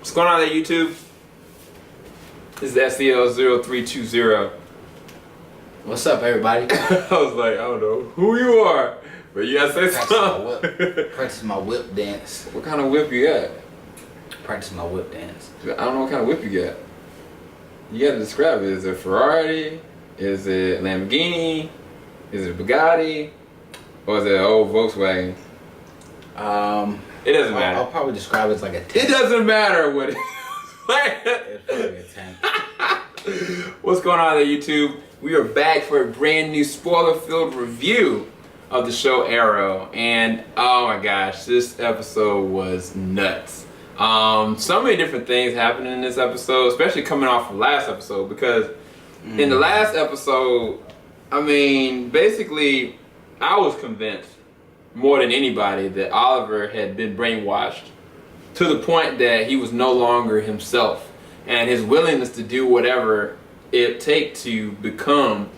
What's going on there, YouTube? This is SEL0320. What's up, everybody? I was like, I don't know who you are, but you gotta say something. Practice my whip dance. What kind of whip you got? Practice my whip dance. I don't know what kind of whip you got. You gotta describe it. Is it Ferrari? Is it Lamborghini? Is it Bugatti? Or is it an old Volkswagen? It doesn't matter. I'll probably describe it as like a 10. It doesn't matter what it is. It's probably a 10. What's going on there, YouTube? We are back for a brand new spoiler-filled review of the show Arrow, and oh my gosh, this episode was nuts. So many different things happened in this episode, especially coming off of last episode, because in the last episode, I mean, basically, I was convinced more than anybody that Oliver had been brainwashed to the point that he was no longer himself, and his willingness to do whatever it takes to become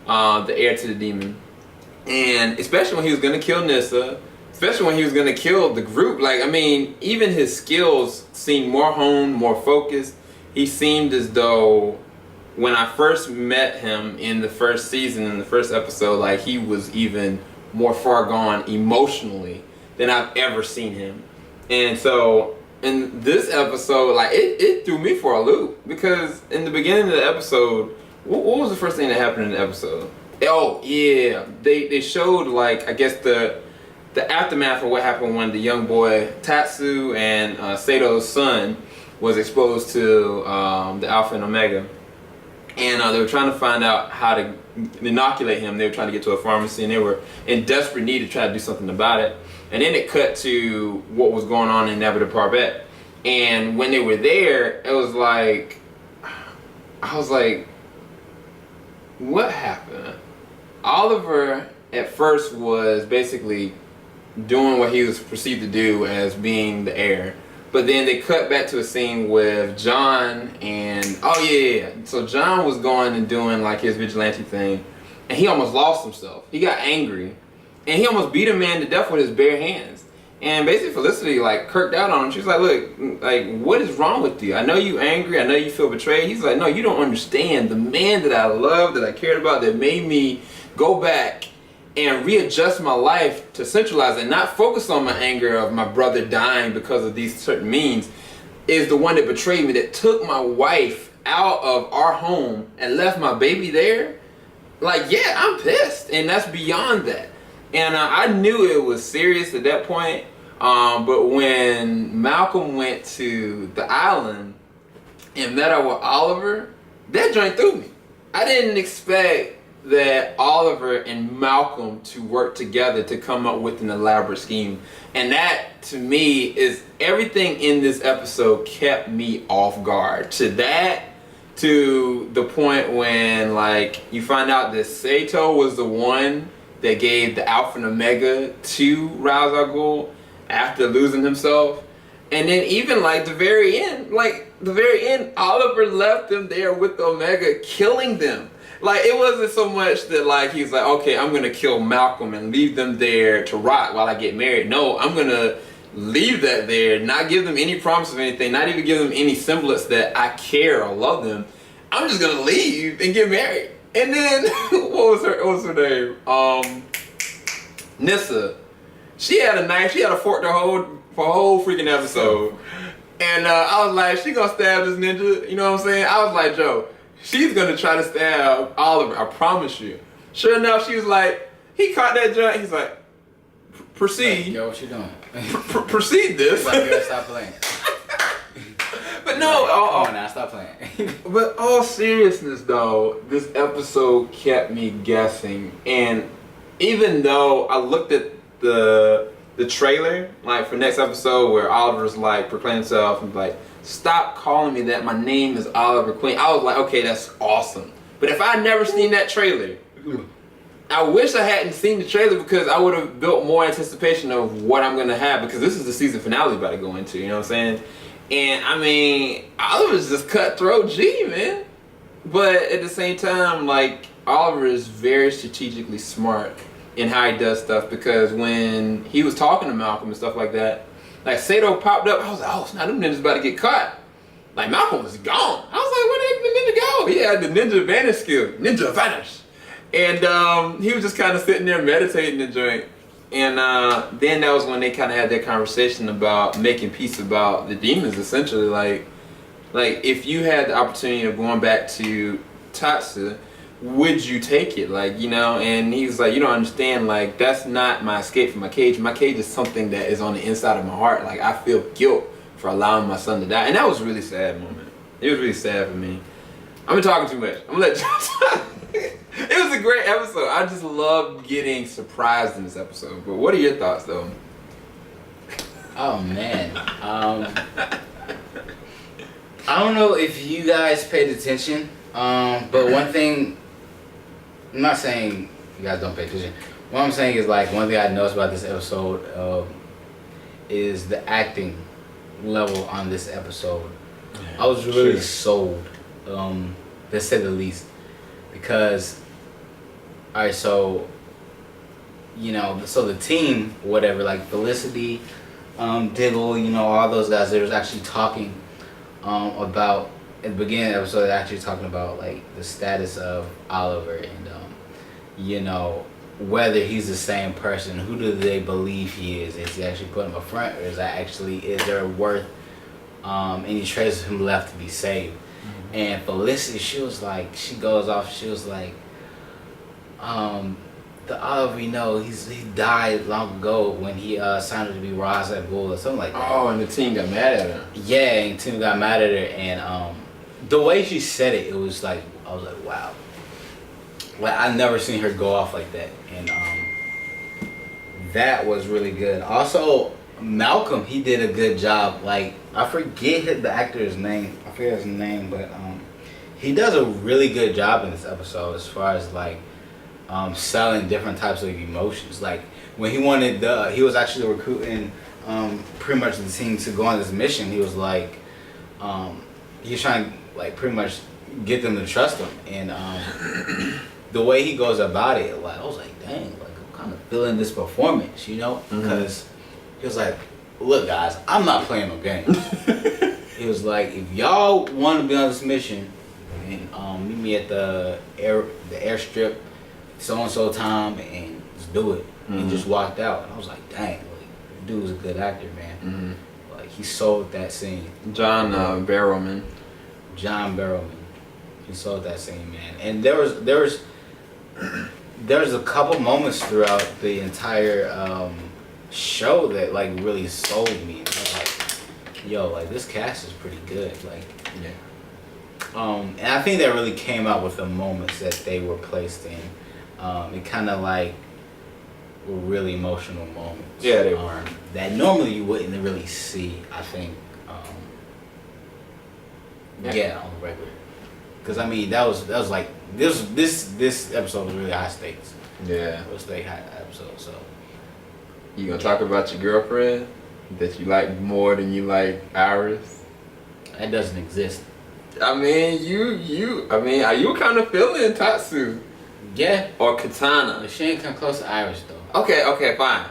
the heir to the demon. And especially when he was going to kill Nyssa, especially when he was going to kill the group. Like, I mean, even his skills seemed more honed, more focused. He seemed as though when I first met him in the first season, in the first episode, like he was even more far gone emotionally than I've ever seen him. And so in this episode, like it threw me for a loop, because in the beginning of the episode, what was the first thing that happened in the episode? Oh yeah, they showed, like, I guess the aftermath of what happened when the young boy Tatsu and Sato's son was exposed to the Alpha and Omega, and they were trying to find out how to inoculate him. They were trying to get to a pharmacy, and they were in desperate need to try to do something about it. And then it cut to what was going on in Nebula Parbat. And when they were there, it was like, I was like, what happened? Oliver at first was basically doing what he was perceived to do as being the heir. But then they cut back to a scene with John and, oh yeah. So John was going and doing like his vigilante thing, and he almost lost himself. He got angry, and he almost beat a man to death with his bare hands. And basically Felicity like kirked out on him. She was like, look, like, what is wrong with you? I know you angry, I know you feel betrayed. He's like, no, you don't understand. The man that I loved, that I cared about, that made me go back and readjust my life to centralize and not focus on my anger of my brother dying because of these certain means, is the one that betrayed me, that took my wife out of our home and left my baby there. Like, yeah, I'm pissed, and that's beyond that. And I knew it was serious at that point, but when Malcolm went to the island and met up with Oliver, that joint threw me. I didn't expect that Oliver and Malcolm to work together to come up with an elaborate scheme. And that, to me, is everything in this episode kept me off guard. To the point when, like, you find out that Sato was the one that gave the Alpha and Omega to Ra's al Ghul after losing himself. And then even like the very end, Oliver left them there with the Omega, killing them. Like, it wasn't so much that like he's like, okay, I'm gonna kill Malcolm and leave them there to rot while I get married. No, I'm gonna leave that there, not give them any promise of anything, not even give them any semblance that I care or love them. I'm just gonna leave and get married. And then what was her name? Nyssa. She had a knife. She had a fork for a whole freaking episode. And I was like, she gonna stab this ninja. You know what I'm saying? I was like, Joe, she's gonna try to stab Oliver. I promise you. Sure enough, she was like, he caught that joint. He's like, proceed. Yo, what you doing? Proceed this. He's like, yo, stop playing. But no, come on now, stop playing. But all seriousness though, this episode kept me guessing. And even though I looked at the trailer, like for next episode, where Oliver's like proclaiming himself and like, stop calling me that, my name is Oliver Queen, I was like, okay, that's awesome. But if I had never seen that trailer, I wish I hadn't seen the trailer, because I would have built more anticipation of what I'm gonna have, because this is the season finale about to go into, you know what I'm saying? And I mean, Oliver's just cutthroat G, man. But at the same time, like, Oliver is very strategically smart in how he does stuff, because when he was talking to Malcolm and stuff like that, like Sato popped up, I was like, oh, now them ninjas about to get caught. Like Malcolm was gone. I was like, where the ninja go? He had the ninja vanish skill, ninja vanish, and he was just kind of sitting there meditating and joint. And then that was when they kind of had that conversation about making peace about the demons. Essentially, like if you had the opportunity of going back to Tatsu, would you take it? Like, you know, and he was like, you don't understand, like, that's not my escape from my cage. My cage is something that is on the inside of my heart. Like, I feel guilt for allowing my son to die. And that was a really sad moment. It was really sad for me. I've been talking too much. I'm gonna let you talk. It was a great episode. I just love getting surprised in this episode. But what are your thoughts, though? Oh man, I don't know if you guys paid attention, but one thing, I'm not saying you guys don't pay attention. What I'm saying is, like, one thing I noticed about this episode is the acting level on this episode. I was really sold, to say the least, because, alright, so, you know, so the team, whatever, like Felicity, Diggle, you know, all those guys, they was actually talking about, at the beginning of the episode, they're actually talking about, like, the status of Oliver and, you know, whether he's the same person. Who do they believe he is? Is he actually putting him up front, or is there worth any traces of him left to be saved? Mm-hmm. And Felicity, she was like, the Oliver we know, he died long ago when he signed up to be Ra's al Ghul or something like that. Oh, and the team got mad at her. Yeah, and the team got mad at her, and the way she said it, it was like, I was like, wow. Like, I've never seen her go off like that, and that was really good. Also, Malcolm, he did a good job. Like, I forget the actor's name. I forget his name, but he does a really good job in this episode as far as, like, selling different types of emotions. Like, when he was actually recruiting pretty much the team to go on this mission. He was like, he was trying to, like, pretty much get them to trust him, and the way he goes about it, like, I was like, dang, like, I'm kind of feeling this performance, you know, because he was like, look, guys, I'm not playing no games. He was like, if y'all want to be on this mission, and meet me at the airstrip so-and-so time, and just do it. And just walked out. And I was like, dang, like, dude was a good actor, man. Like, he sold that scene. John Barrowman. He sold that scene, man. And there was a couple moments throughout the entire show that, like, really sold me. I was like, yo, like, this cast is pretty good. Like, yeah. And I think that really came out with the moments that they were placed in. It kind of, like, were really emotional moments. Yeah, they were. That normally you wouldn't really see, I think. Yeah, on the regular. Because, I mean, that was like, this episode was really high stakes. Yeah. It was a high episode, so. You gonna talk about your girlfriend that you like more than you like Iris? That doesn't exist. I mean, are you kind of feeling Tatsu? Yeah. Or Katana? But she ain't come close to Iris, though. Okay, fine.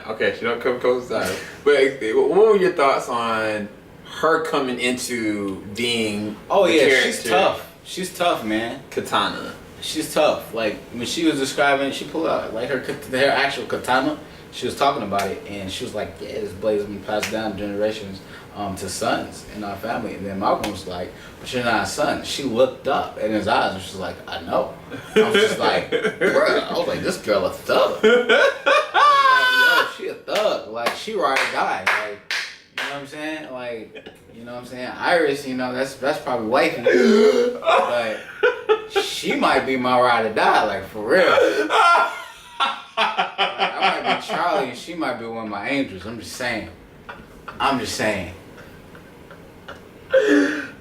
Okay, she don't come close to Iris. But what were your thoughts on her coming into being she's tough. She's tough, man. Katana. She's tough. Like, when she was describing, she pulled out, like, her actual katana. She was talking about it, and she was like, yeah, this blade has been passed down generations to sons in our family. And then Malcolm was like, but you're not a son. She looked up in his eyes, and she was like, I know. I was just like, bruh. I was like, this girl a thug. Like, yo, she a thug. Like, she ride or die. Like, you know what I'm saying? Like, you know what I'm saying? Iris, you know, that's probably wifey. But she might be my ride or die, like, for real. Like, I might be Charlie and she might be one of my angels. I'm just saying.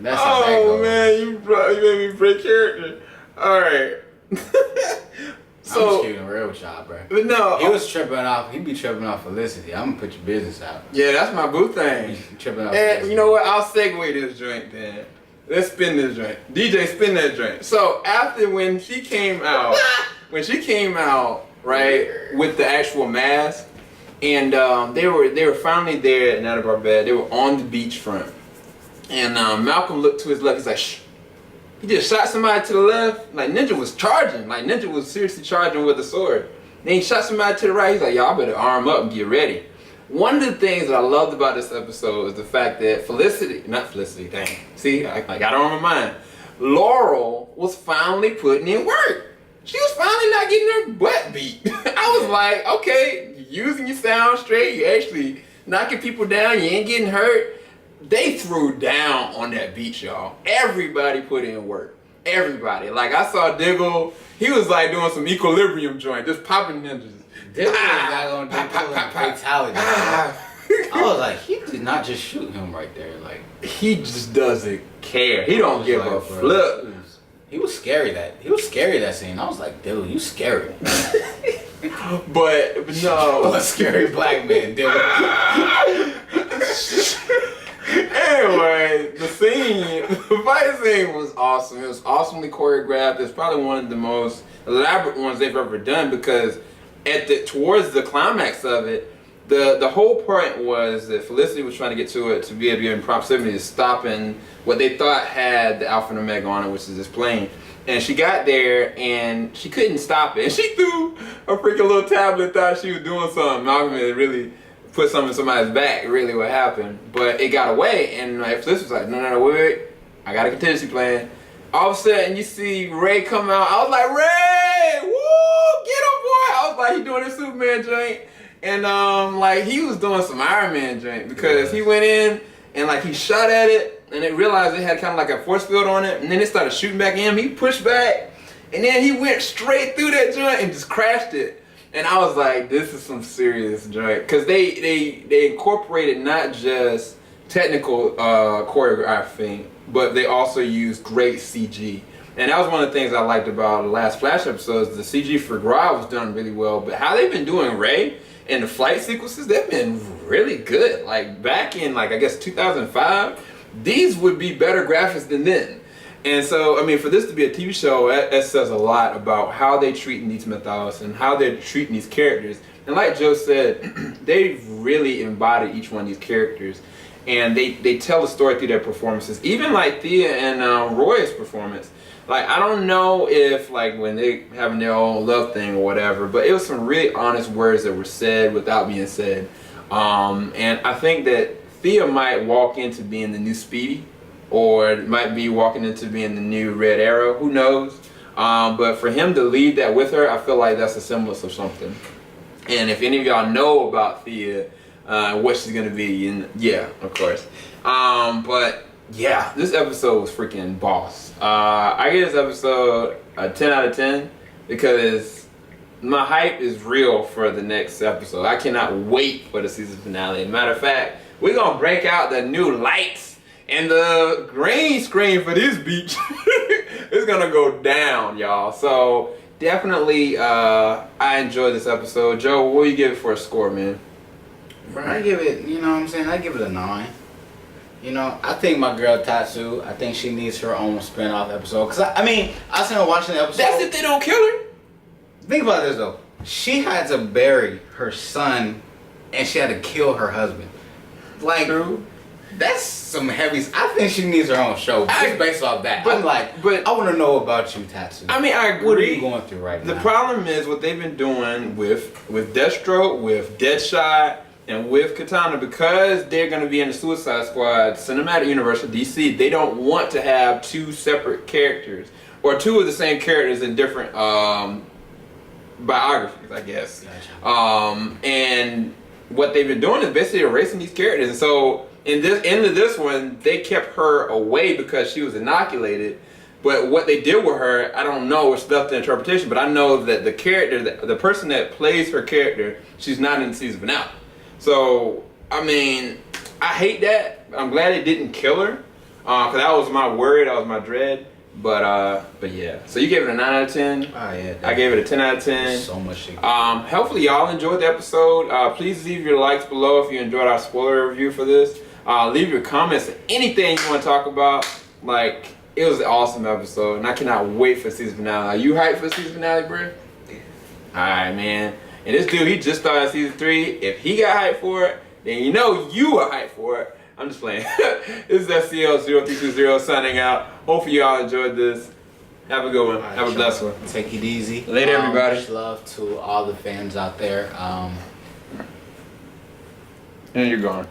That's how that goes. Man, you made me break character. Alright. So, I'm just keeping it real with y'all, bro. But no. He was tripping off. He be tripping off Felicity. I'm gonna put your business out. Yeah, that's my boo thing. Tripping off And Felicity. you know what? I'll segue this drink then. Let's spin this drink. DJ, spin that drink. So after when she came out, right, with the actual mask, and they were finally there in Barbette. They were on the beachfront, And Malcolm looked to his left. He's like, shh. He just shot somebody to the left. Like Ninja was charging. Like Ninja was seriously charging with a sword. Then he shot somebody to the right. He's like, y'all better arm up and get ready. One of the things that I loved about this episode is the fact that I got it on my mind. Laurel was finally putting in work. She was finally not getting her butt beat. I was like, okay, you're using your sound straight. You're actually knocking people down. You ain't getting hurt. They threw down on that beach, y'all. Everybody put in work. Everybody. Like, I saw Diggle. He was like doing some equilibrium joint, just popping ninjas. Diggle was not going to do fatality. I was like, he did not just shoot him right there. Like, he just doesn't care. He don't give a flip. He was scary that scene. I was like, dude, you scary. but no. A scary black man, dude. Anyway, the fight scene was awesome. It was awesomely choreographed. It's probably one of the most elaborate ones they've ever done because towards the climax of it, the whole point was that Felicity was trying to get to it to be able to get in proximity to stopping what they thought had the Alpha and Omega on it, which is this plane. And she got there and she couldn't stop it. And she threw a freaking little tablet, thought she was doing something. Malcolm had really put something in somebody's back, really what happened. But it got away, and like Felicity was like, no, wait, I got a contingency plan. All of a sudden, you see Ray come out. I was like, Ray, woo, get him, boy. I was like, he doing his Superman joint. And like he was doing some Iron Man joint because he went in and like he shot at it and it realized it had kind of like a force field on it, and then it started shooting back at him. He pushed back and then he went straight through that joint and just crashed it. And I was like, this is some serious joint because they incorporated not just technical choreography, but they also used great CG. And that was one of the things I liked about the last Flash episodes. The CG for Gra was done really well, but how they've been doing Ray and the flight sequences, they've been really good. Like back in like I guess 2005, these would be better graphics than then. And so I mean, for this to be a TV show, that says a lot about how they treating these mythos and how they're treating these characters. And like Joe said, they've really embodied each one of these characters, and they tell the story through their performances. Even like Thea and Roy's performance. Like, I don't know if, like, when they having their own love thing or whatever, but it was some really honest words that were said without being said. And I think that Thea might walk into being the new Speedy, or might be walking into being the new Red Arrow, who knows? But for him to leave that with her, I feel like that's a semblance of something. And if any of y'all know about Thea, what she's gonna be, and yeah, of course. But yeah, this episode was freaking boss. I give this episode a 10 out of 10 because my hype is real for the next episode. I cannot wait for the season finale. Matter of fact, we're gonna break out the new lights and the green screen for this beach. It's gonna go down, y'all. So definitely, I enjoyed this episode. Joe, what do you give it for a score, man? Bro, I give it, you know what I'm saying? I give it a 9. You know, I think my girl Tatsu, I think she needs her own spin-off episode. Because, I mean, I was watching the episode. That's if they don't kill her. Think about this, though. She had to bury her son, and she had to kill her husband. Like, True. That's some heavies. I think she needs her own show just based off that. But I want to know about you, Tatsu. I mean, I agree. What are you going through right now? The problem is what they've been doing with Deathstroke, with Deadshot, and with Katana, because they're going to be in the Suicide Squad cinematic universe of DC, they don't want to have two separate characters, or two of the same characters in different biographies, I guess. Gotcha. And what they've been doing is basically erasing these characters. And so in this end of this one, they kept her away because she was inoculated. But what they did with her, I don't know. It's left to interpretation. But I know that the character, the person that plays her character, she's not in the season finale. So, I mean, I hate that. I'm glad it didn't kill her, because that was my worry, that was my dread. But yeah. So you gave it a 9 out of 10. Oh yeah. I gave it a 10 out of 10. So much shit. Hopefully y'all enjoyed the episode. Please leave your likes below if you enjoyed our spoiler review for this. Leave your comments, anything you want to talk about. Like, it was an awesome episode, and I cannot wait for the season finale. Are you hyped for the season finale, bro? Yeah. Alright, man. And this dude, he just started season 3. If he got hyped for it, then you know you are hyped for it. I'm just playing. This is SCL0320 signing out. Hopefully y'all enjoyed this. Have a good one. Right, Have a blessed one. Take it easy. Later, everybody. Much love to all the fans out there. And you're gone.